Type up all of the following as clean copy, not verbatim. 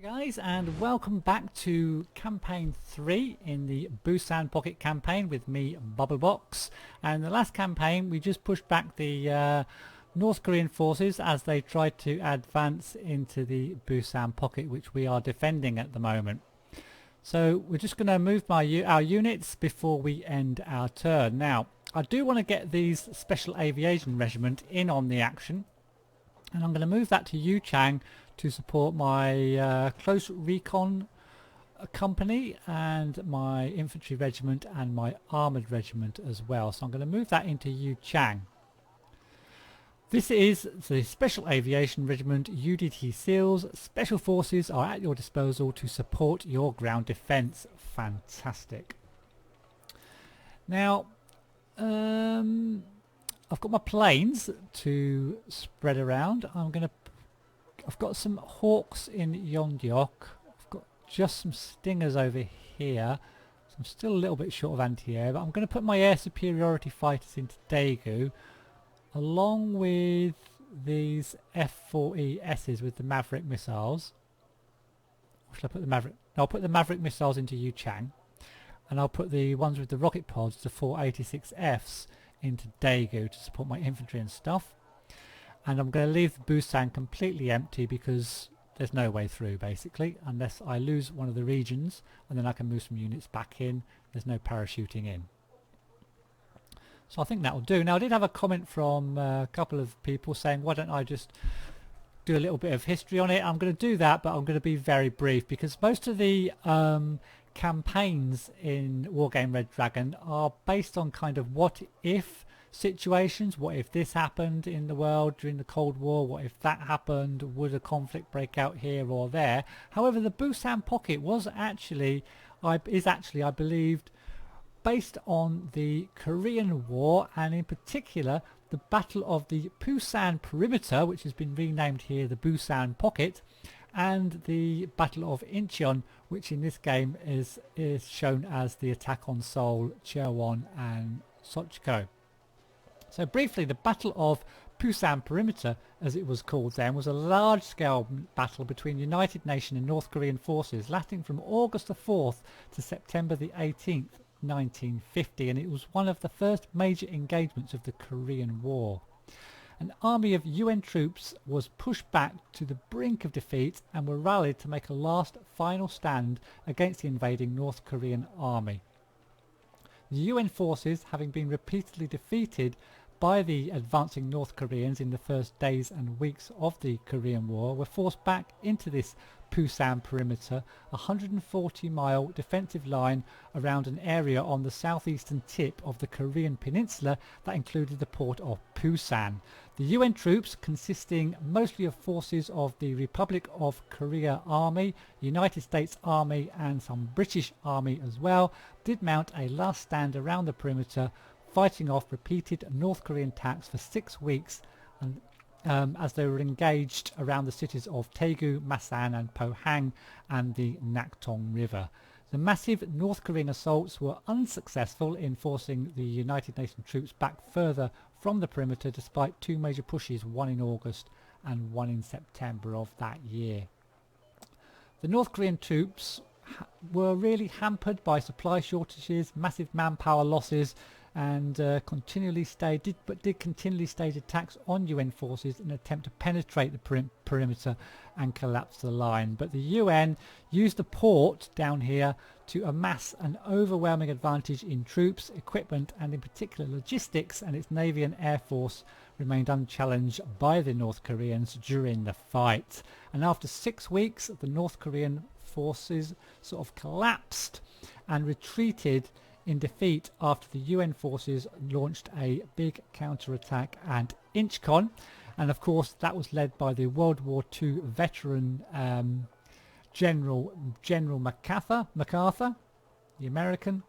Guys, and welcome back to campaign 3 in the Busan Pocket Campaign with me, Bubblebox. And the last campaign we just pushed back the North Korean forces as they tried to advance into the Busan Pocket, which we are defending at the moment. So we're just going to move our units before we end our turn. Now I do want to get these Special Aviation Regiment in on the action, and I'm going to move that to Uychang to support my close recon company and my infantry regiment and my armoured regiment as well. So I'm going to move that into Yuchang. This is the Special Aviation Regiment UDT SEALs. Special forces are at your disposal to support your ground defence. Fantastic. Now I've got my planes to spread around. I've got some hawks in Yondeok. I've got just some stingers over here. So I'm still a little bit short of anti-air, but I'm going to put my air superiority fighters into Daegu, along with these F-40Ss with the Maverick missiles. Or should I put the Maverick? No, I'll put the Maverick missiles into Yuchang, and I'll put the ones with the rocket pods, the 486Fs, into Daegu to support my infantry and stuff. And I'm going to leave the Busan completely empty because there's no way through basically, unless I lose one of the regions, and then I can move some units back in. There's no parachuting in. So I think that will do. Now I did have a comment from a couple of people saying why don't I just do a little bit of history on it. I'm going to do that, but I'm going to be very brief because most of the campaigns in Wargame Red Dragon are based on kind of what if situations. What if this happened in the world during the Cold War? What if that happened? Would a conflict break out here or there? However, the Busan Pocket is actually, I believed, based on the Korean War, and in particular the Battle of the Pusan Perimeter, which has been renamed here the Busan Pocket, and the Battle of Incheon, which in this game is shown as the attack on Seoul, Cheonan and Sochiko. So briefly, the Battle of Pusan Perimeter, as it was called then, was a large-scale battle between United Nations and North Korean forces lasting from August the 4th to September the 18th, 1950, and it was one of the first major engagements of the Korean War. An army of UN troops was pushed back to the brink of defeat and were rallied to make a last final stand against the invading North Korean army. The UN forces, having been repeatedly defeated by the advancing North Koreans in the first days and weeks of the Korean War, were forced back into this Pusan Perimeter, a 140-mile defensive line around an area on the southeastern tip of the Korean peninsula that included the port of Pusan. The UN troops, consisting mostly of forces of the Republic of Korea Army, United States Army and some British Army as well, did mount a last stand around the perimeter, fighting off repeated North Korean attacks for 6 weeks, and as they were engaged around the cities of Daegu, Masan and Pohang and the Naktong River. The massive North Korean assaults were unsuccessful in forcing the United Nations troops back further from the perimeter, despite 2 major pushes, one in August and one in September of that year. The North Korean troops were really hampered by supply shortages, massive manpower losses, and did continually stage attacks on UN forces in an attempt to penetrate the perimeter and collapse the line. But the UN used the port down here to amass an overwhelming advantage in troops, equipment and in particular logistics, and its Navy and Air Force remained unchallenged by the North Koreans during the fight. And after 6 weeks, the North Korean forces sort of collapsed and retreated in defeat after the UN forces launched a big counterattack at Incheon, and of course that was led by the World War II veteran General MacArthur, the American,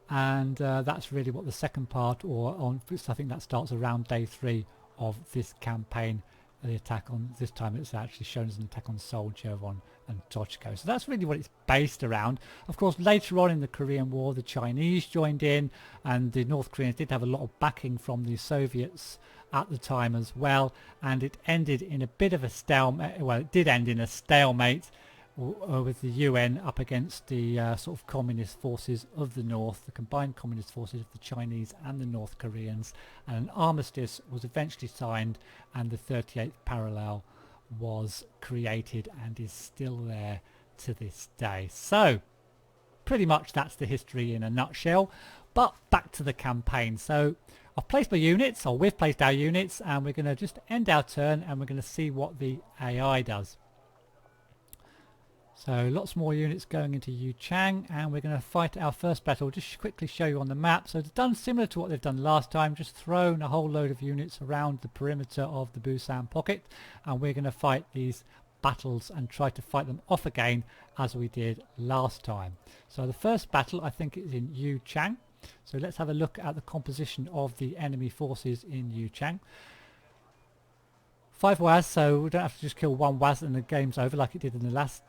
and that's really what the second part, I think that starts around day 3 of this campaign. The attack on, this time it's actually shown as an attack on Seoul, Cheonan and Tochko. So that's really what it's based around. Of course, later on in the Korean War, the Chinese joined in, and the North Koreans did have a lot of backing from the Soviets at the time as well, and it ended in a bit of a stalemate. Well, it did end in a stalemate with the UN up against the sort of communist forces of the North, the combined communist forces of the Chinese and the North Koreans, and an armistice was eventually signed, and the 38th parallel was created and is still there to this day. So pretty much that's the history in a nutshell. But back to the campaign. So I've placed my units, or we've placed our units, and we're going to just end our turn and we're going to see what the AI does. So lots more units going into Uychang, and we're going to fight our first battle. Just quickly show you on the map. So it's done similar to what they've done last time, just thrown a whole load of units around the perimeter of the Busan Pocket, and we're going to fight these battles and try to fight them off again as we did last time. So the first battle I think is in Uychang. So let's have a look at the composition of the enemy forces in Uychang. 5 WAS, so we don't have to just kill 1 WAS and the game's over like it did in the last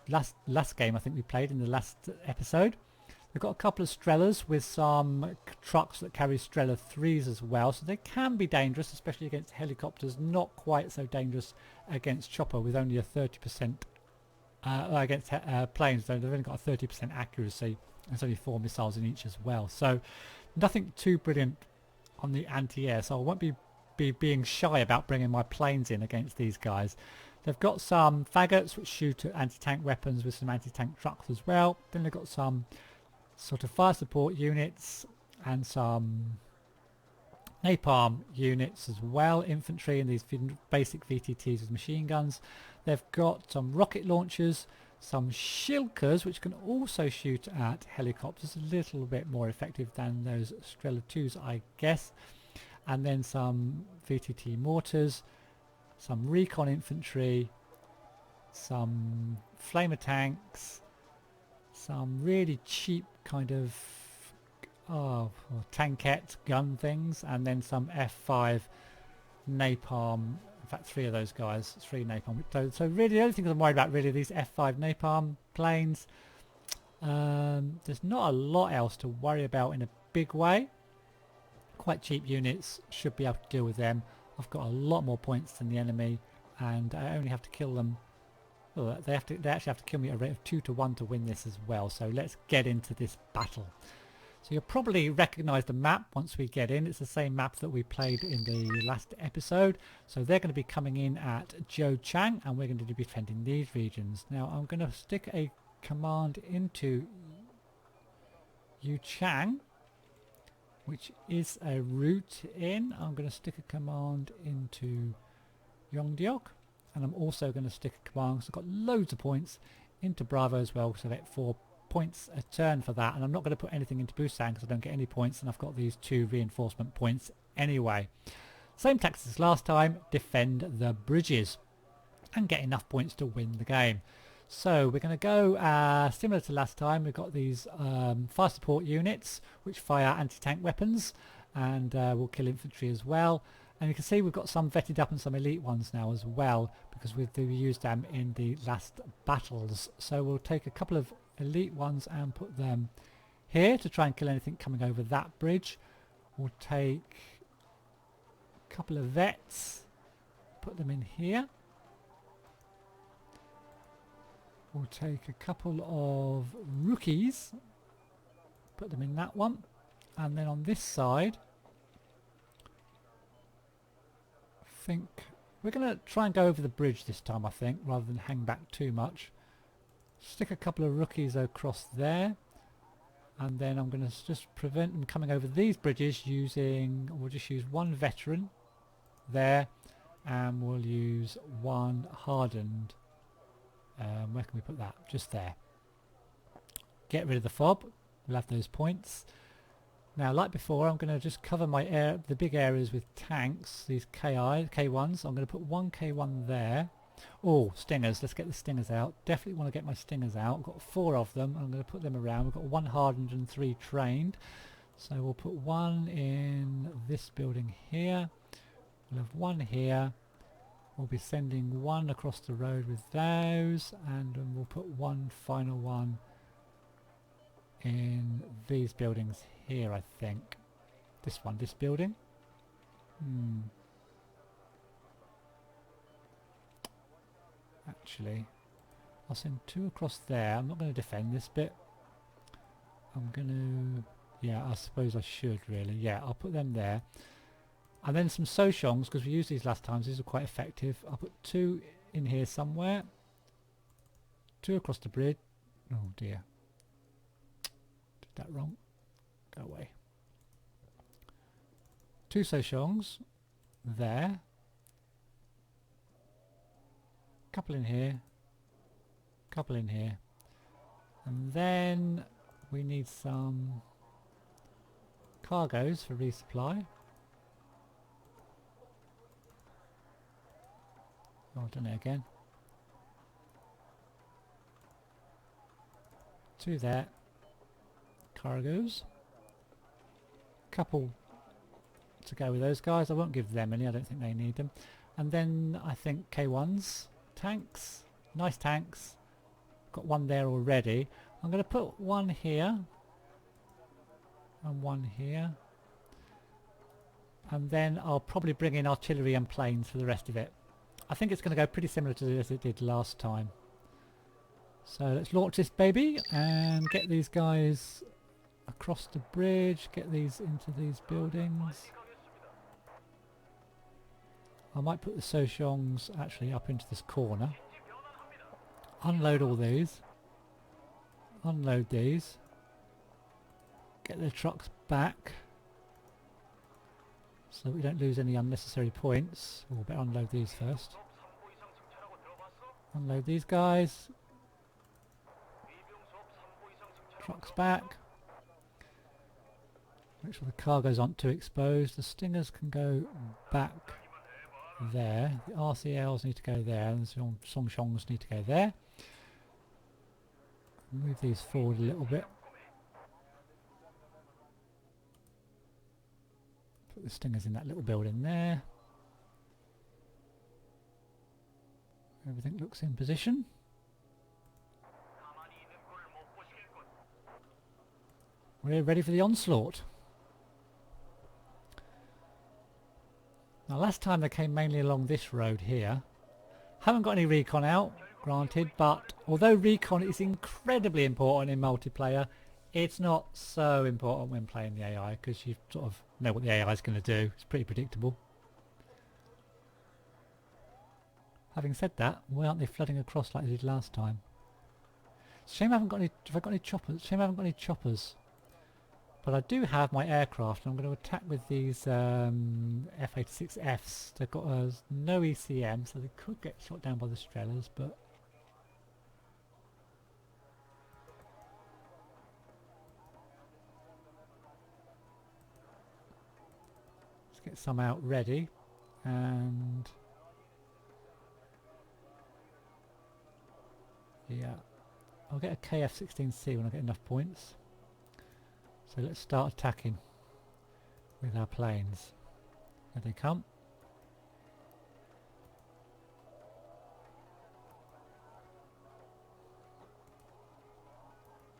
game I think we played in the last episode. We've got a couple of Strellas with some trucks that carry Strela 3s as well, so they can be dangerous, especially against helicopters. Not quite so dangerous against chopper, with only a 30% against planes, though they've only got a 30% accuracy. There's only 4 missiles in each as well, so nothing too brilliant on the anti-air, so I won't be being shy about bringing my planes in against these guys. They've got some faggots which shoot at anti-tank weapons with some anti-tank trucks as well. Then they've got some sort of fire support units and some napalm units as well, infantry, and these basic VTTs with machine guns. They've got some rocket launchers, some shilkers which can also shoot at helicopters, a little bit more effective than those Strela 2s I guess, and then some VTT mortars, some recon infantry, some flamer tanks, some really cheap kind of tankette gun things, and then some F5 napalm. In fact, 3 of those guys, 3 napalm. So really the only thing I'm worried about really are these F5 napalm planes. There's not a lot else to worry about in a big way. Quite cheap units, should be able to deal with them. I've got a lot more points than the enemy, and I only have to kill them. Well, they actually have to kill me at a rate of 2 to 1 to win this as well. So let's get into this battle. So you'll probably recognise the map once we get in. It's the same map that we played in the last episode. So they're going to be coming in at Uychang, and we're going to be defending these regions. Now I'm going to stick a command into Uychang, which is a route in. I'm going to stick a command into Yongdeok, and I'm also going to stick a command, because I've got loads of points, into Bravo as well, so I get 4 points a turn for that. And I'm not going to put anything into Busan because I don't get any points, and I've got these 2 reinforcement points anyway. Same tactics as last time, defend the bridges and get enough points to win the game. So we're going to go similar to last time. We've got these fire support units which fire anti-tank weapons, and will kill infantry as well. And you can see we've got some vetted up and some elite ones now as well, because we've used them in the last battles. So we'll take a couple of elite ones and put them here to try and kill anything coming over that bridge. We'll take a couple of vets, put them in here. We'll take a couple of rookies, put them in that one, and then on this side I think we're going to try and go over the bridge this time, I think, rather than hang back too much. Stick a couple of rookies across there, and then I'm going to just prevent them coming over these bridges using, we'll just use 1 veteran there, and we'll use 1 hardened. Where can we put that? Just there. Get rid of the fob. We'll have those points. Now, like before, I'm going to just cover my the big areas with tanks, these K1s. I'm going to put 1 K1 there. Oh, stingers. Let's get the stingers out. Definitely want to get my stingers out. I've got 4 of them. I'm going to put them around. We've got 1 hardened and 3 trained. So we'll put 1 in this building here. We'll have 1 here. We'll be sending one across the road with those, and we'll put one final one in these buildings here, I think. This one, this building. Actually, I'll send two across there. I'm not going to defend this bit. I'm going to... Yeah, I suppose I should really. Yeah, I'll put them there. And then some Sochongs, because we used these last times. These are quite effective. I'll put two in here somewhere. Two across the bridge. Oh dear. Did that wrong. Go away. Two Sochongs. There. Couple in here. Couple in here. And then we need some cargoes for resupply. Oh, I've done it again. Two there. Cargoes. Couple to go with those guys. I won't give them any, I don't think they need them. And then I think K1s. Tanks. Nice tanks. Got one there already. I'm going to put one here. And one here. And then I'll probably bring in artillery and planes for the rest of it. I think it's going to go pretty similar to as it did last time. So let's launch this baby and get these guys across the bridge, get these into these buildings. I might put the Sochongs actually up into this corner. Unload all these. Unload these. Get the trucks back. So we don't lose any unnecessary points. We'll better unload these first. Unload these guys. Trucks back. Make sure the cargoes aren't too exposed. The Stingers can go back there. The RCLs need to go there, and the Sochongs need to go there. Move these forward a little bit. Put the Stingers in that little building there. Everything looks in position. We're ready for the onslaught. Now last time they came mainly along this road here. Haven't got any recon out, granted, but although recon is incredibly important in multiplayer, it's not so important when playing the AI, because you sort of know what the AI is going to do. It's pretty predictable. Having said that, why aren't they flooding across like they did last time? Shame I haven't got any. Have I got any choppers? Shame I haven't got any choppers. But I do have my aircraft, and I'm going to attack with these F-86Fs. They've got no ECM, so they could get shot down by the Strelas, but... Let's get some out ready, and... Yeah, I'll get a KF-16C when I get enough points. So let's start attacking with our planes. Here they come.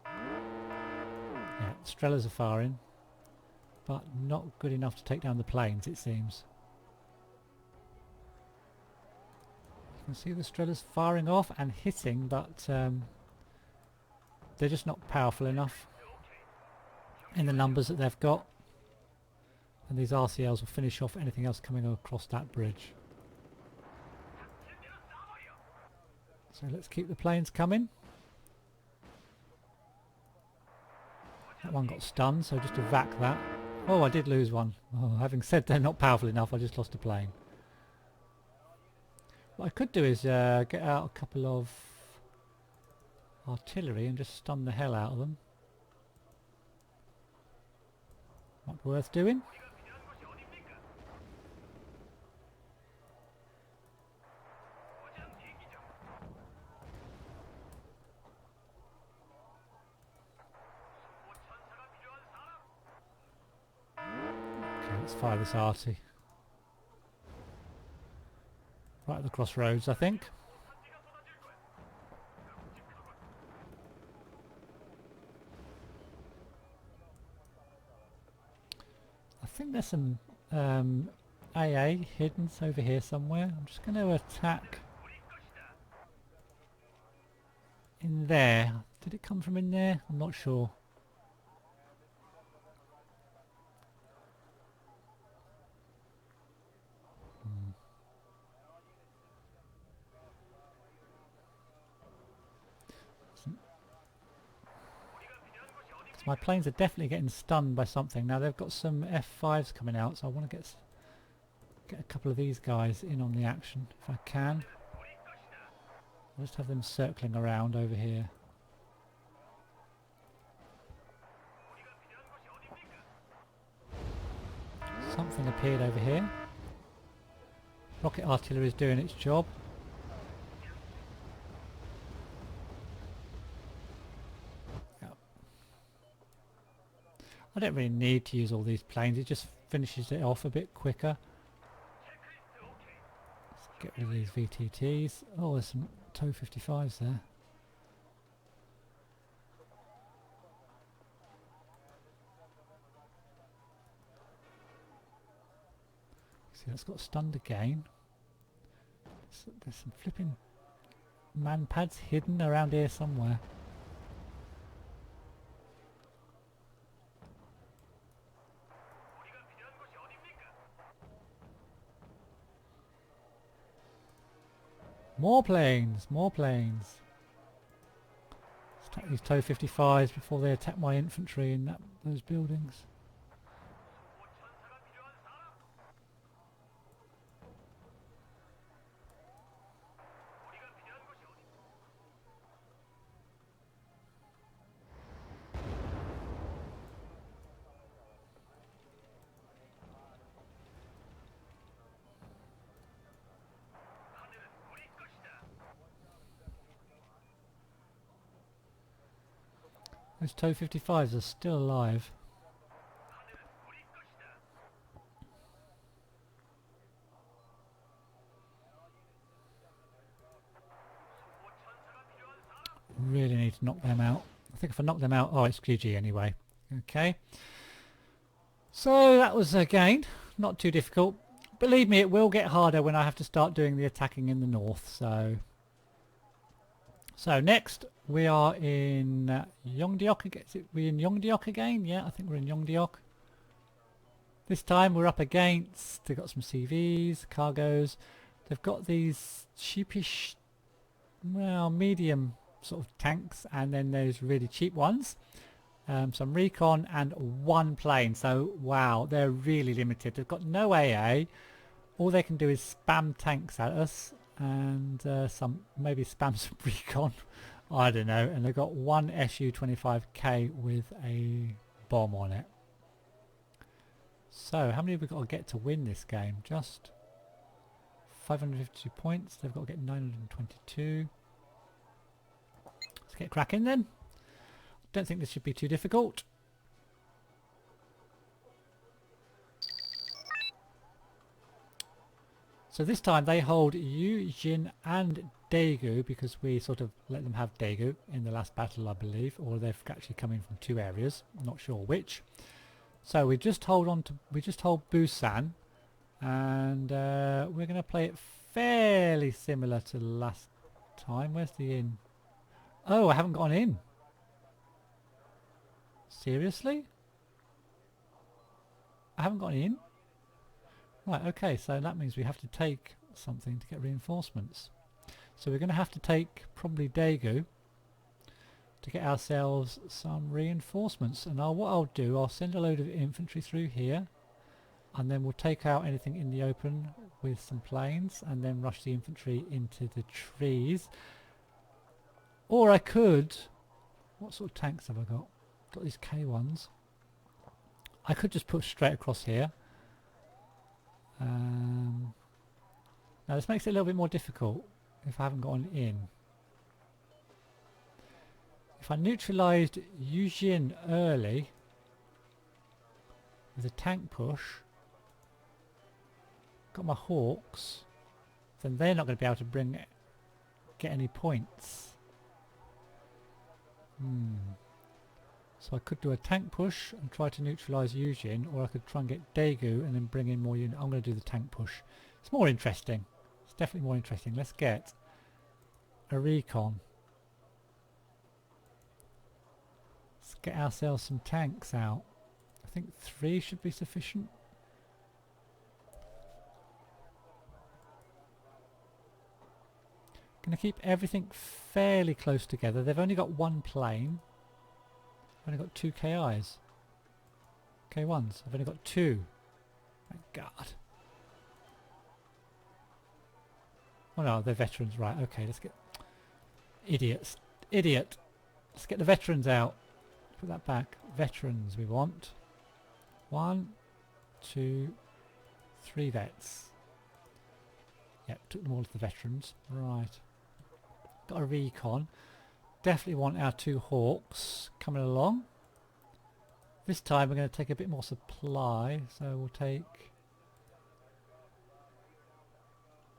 Yeah, Strelas are firing, but not good enough to take down the planes, it seems. You can see the Strelas firing off and hitting, but they're just not powerful enough in the numbers that they've got, and these RCLs will finish off anything else coming across that bridge. So let's keep the planes coming. That one got stunned, so just evac that. Oh, I did lose one. Oh, having said they're not powerful enough, I just lost a plane. What I could do is get out a couple of artillery and just stun the hell out of them. Not worth doing. Okay, let's fire this arty. Right at the crossroads, I think. I think there's some AA hidden over here somewhere. I'm just going to attack in there. Did it come from in there? I'm not sure. My planes are definitely getting stunned by something. Now they've got some F5s coming out, so I want to get a couple of these guys in on the action if I can. I'll just have them circling around over here. Something appeared over here. Rocket artillery is doing its job. I don't really need to use all these planes, it just finishes it off a bit quicker. Let's get rid of these VTTs. Oh, there's some TOW 55s there. See, that's got stunned again. There's some flipping man pads hidden around here somewhere. More planes! More planes! Let's attack these TOW 55s before they attack my infantry in those buildings. Those TOW 55s are still alive. Really need to knock them out. I think if I knock them out... Oh, it's QG anyway. Okay. So that was again not too difficult. Believe me, it will get harder when I have to start doing the attacking in the north. So next we are in Yeongdeok. Is it we in Yeongdeok again? Yeah, I think we're in Yeongdeok. This time we're up against, they've got some CVs, cargoes. They've got these sheepish, well, medium sort of tanks, and then those really cheap ones. Some recon and one plane. So wow, they're really limited. They've got no AA. All they can do is spam tanks at us, and maybe spam some recon. I don't know. And they've got one Su-25K with a bomb on it. So how many have we got to get to win this game? Just 552 points. They've got to get 922. Let's get cracking then. Don't think this should be too difficult. So this time they hold Yugun and Daegu, because we sort of let them have Daegu in the last battle, I believe, or they've actually come in from two areas. I'm not sure which. So we just hold Busan, and we're going to play it fairly similar to last time. Where's the inn? Oh, I haven't gone in. Seriously? I haven't got in? Right, okay, so that means we have to take something to get reinforcements. So we're going to have to take probably Daegu to get ourselves some reinforcements. And what I'll do, I'll send a load of infantry through here, and then we'll take out anything in the open with some planes, and then rush the infantry into the trees. Or I could... What sort of tanks have I got? Got these K1s. I could just push straight across here. Now this makes it a little bit more difficult if I haven't gone in. If I neutralised Yugun early with a tank push, got my Hawks, then they're not going to be able to get any points. So I could do a tank push and try to neutralise Yugun, or I could try and get Daegu and then bring in more units. I'm going to do the tank push. It's more interesting. It's definitely more interesting. Let's get a recon. Let's get ourselves some tanks out. I think 3 should be sufficient. Going to keep everything fairly close together. They've only got 1 plane. I've only got 2 KIs. K1s. I've only got 2. My God. Oh no, they're veterans. Right, okay, let's get... Idiots. Idiot. Let's get the veterans out. Put that back. Veterans we want. 1, 2, 3 vets. Yep, took them all to the veterans. Right. Got a recon. Definitely want our 2 hawks coming along. This time we're going to take a bit more supply, so we'll take...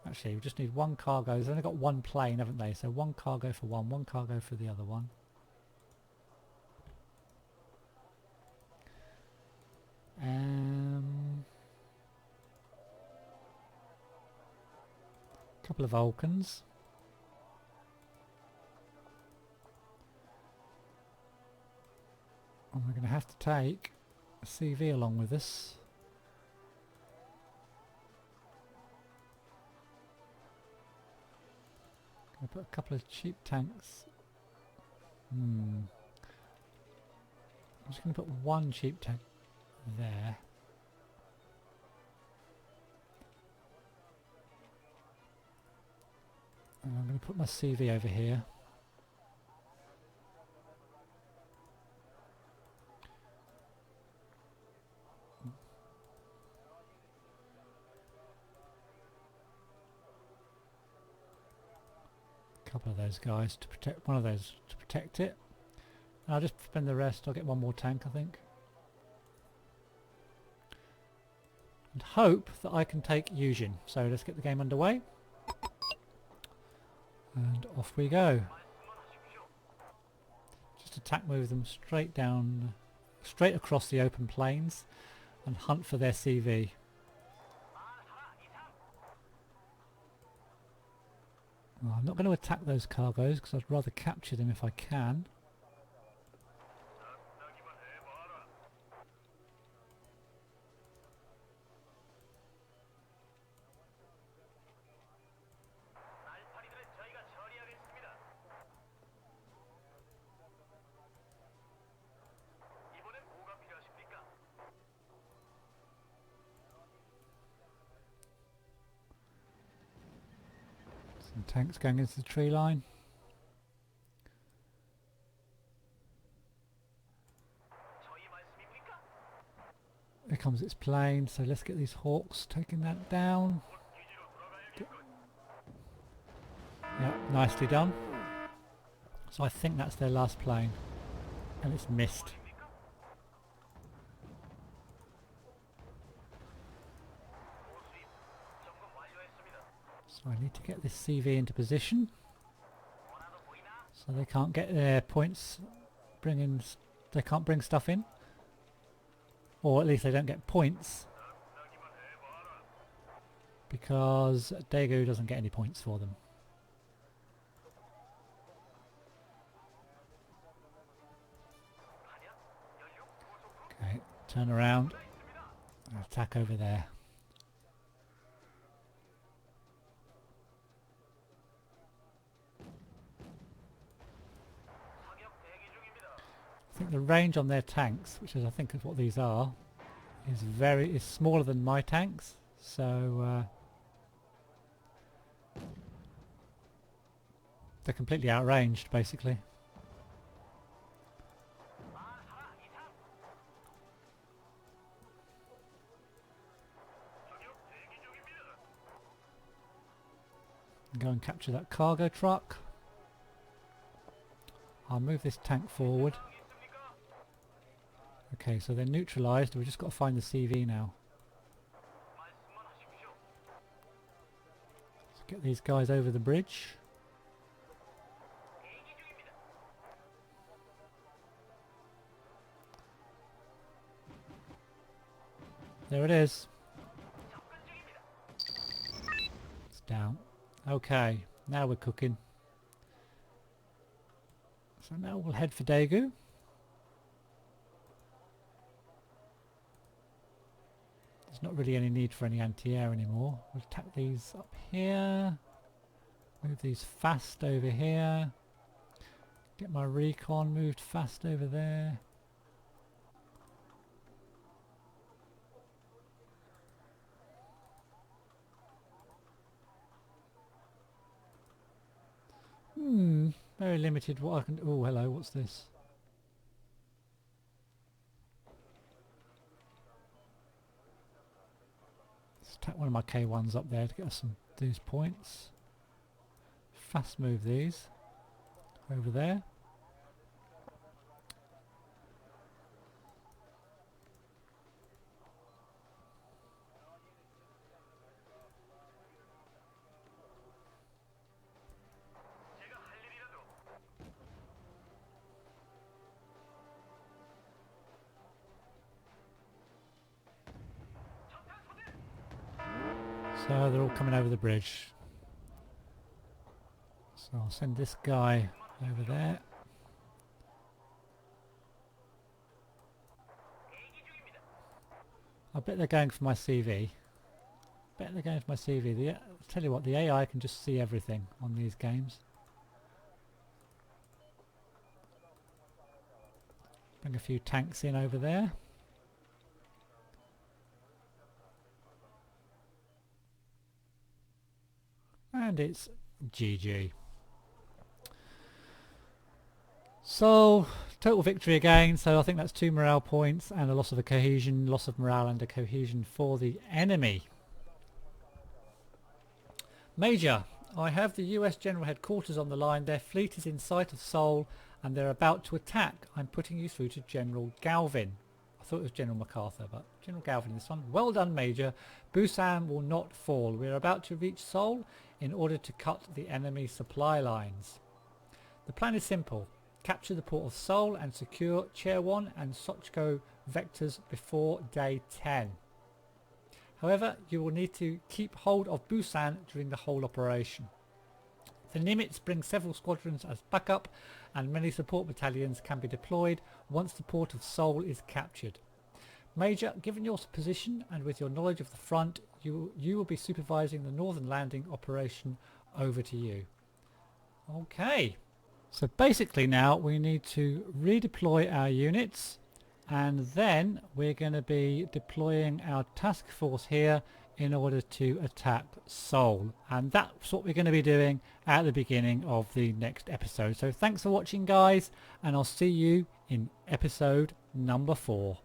Actually, we just need 1 cargo. They've only got 1 plane, haven't they? So 1 cargo for 1 cargo for the other one. Couple of Vulcans. And we're going to have to take a CV along with us. Going to put a couple of cheap tanks. I'm just going to put 1 cheap tank there. And I'm going to put my CV over here. Couple of those guys to protect, one of those to protect it. And I'll just spend the rest. I'll get 1 more tank, I think. And hope that I can take Yugun. So let's get the game underway. And off we go. Just attack move them straight down, straight across the open plains and hunt for their CV. Well, I'm not going to attack those cargoes because I'd rather capture them if I can. Some tanks going into the tree line. Here comes its plane, so let's get these hawks taking that down. Yeah, nicely done. So I think that's their last plane. And it's missed. So I need to get this CV into position. So they can't get their points, they can't bring stuff in. Or at least they don't get points. Because Daegu doesn't get any points for them. Okay, turn around and attack over there. I think the range on their tanks, which is I think is what these are, is smaller than my tanks, so they're completely outranged basically. Go and capture that cargo truck. I'll move this tank forward. Okay, so they're neutralised. We've just got to find the CV now. So Get these guys over the bridge. There it is. It's down. Okay, now we're cooking. So now we'll head for Daegu. There's not really any need for any anti-air anymore. We'll attack these up here. Move these fast over here. Get my recon moved fast over there. Very limited what I can... Oh, hello, what's this? Let's attack one of my K1s up there to get us some these points. Fast move these over there. So they're all coming over the bridge. So I'll send this guy over there. I bet they're going for my CV. I'll tell you what, the AI can just see everything on these games. Bring a few tanks in over there. And it's GG. So, total victory again. So I think that's 2 morale points and a loss of a cohesion, loss of morale and a cohesion for the enemy. Major, I have the US General Headquarters on the line. Their fleet is in sight of Seoul and they're about to attack. I'm putting you through to General Galvin. I thought it was General MacArthur, but General Galvin this one. Well done, Major. Busan will not fall. We're about to reach Seoul in order to cut the enemy supply lines. The plan is simple. Capture the port of Seoul and secure Chaewon and Sochgo vectors before day 10. However, you will need to keep hold of Busan during the whole operation. The Nimitz bring several squadrons as backup and many support battalions can be deployed once the port of Seoul is captured. Major, given your position and with your knowledge of the front, you will be supervising the northern landing operation. Over to you. Okay, so basically now we need to redeploy our units and then we're going to be deploying our task force here in order to attack Seoul, and that's what we're going to be doing at the beginning of the next episode. So thanks for watching, guys, and I'll see you in episode number 4.